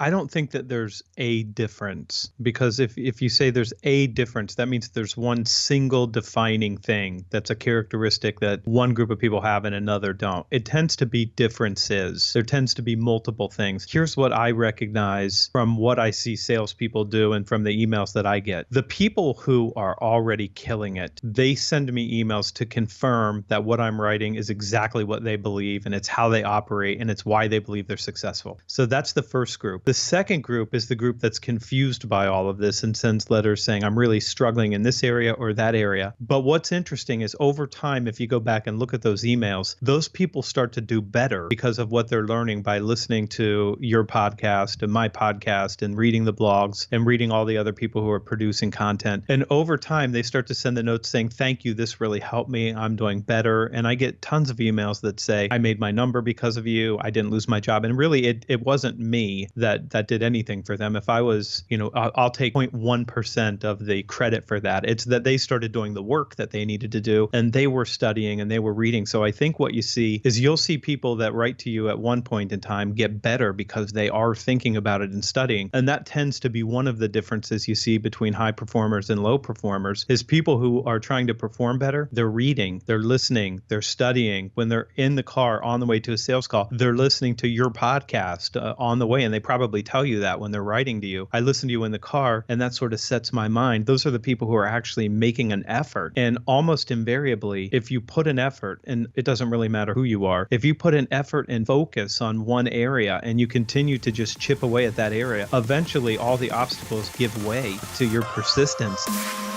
I don't think that there's a difference, because if you say there's a difference, that means there's one single defining thing that's a characteristic that one group of people have and another don't. It tends to be differences. There tends to be multiple things. Here's what I recognize from what I see salespeople do and from the emails that I get. The people who are already killing it, they send me emails to confirm that what I'm writing is exactly what they believe, and it's how they operate, and it's why they believe they're successful. So that's the first group. The second group is the group that's confused by all of this and sends letters saying, I'm really struggling in this area or that area. But what's interesting is over time, if you go back and look at those emails, those people start to do better because of what they're learning by listening to your podcast and my podcast and reading the blogs and reading all the other people who are producing content. And over time, they start to send the notes saying, thank you, this really helped me. I'm doing better. And I get tons of emails that say, I made my number because of you. I didn't lose my job. And really, it wasn't me that did anything for them. If I was, I'll take 0.1% of the credit for that. It's that they started doing the work that they needed to do, and they were studying and they were reading. So I think what you see is you'll see people that write to you at one point in time get better because they are thinking about it and studying. And that tends to be one of the differences you see between high performers and low performers is people who are trying to perform better. They're reading, they're listening, they're studying. When they're in the car on the way to a sales call, they're listening to your podcast on the way. And they probably tell you that when they're writing to you. I listen to you in the car, and that sort of sets my mind. Those are the people who are actually making an effort. And almost invariably, if you put an effort, and it doesn't really matter who you are, if you put an effort and focus on one area and you continue to just chip away at that area, eventually all the obstacles give way to your persistence.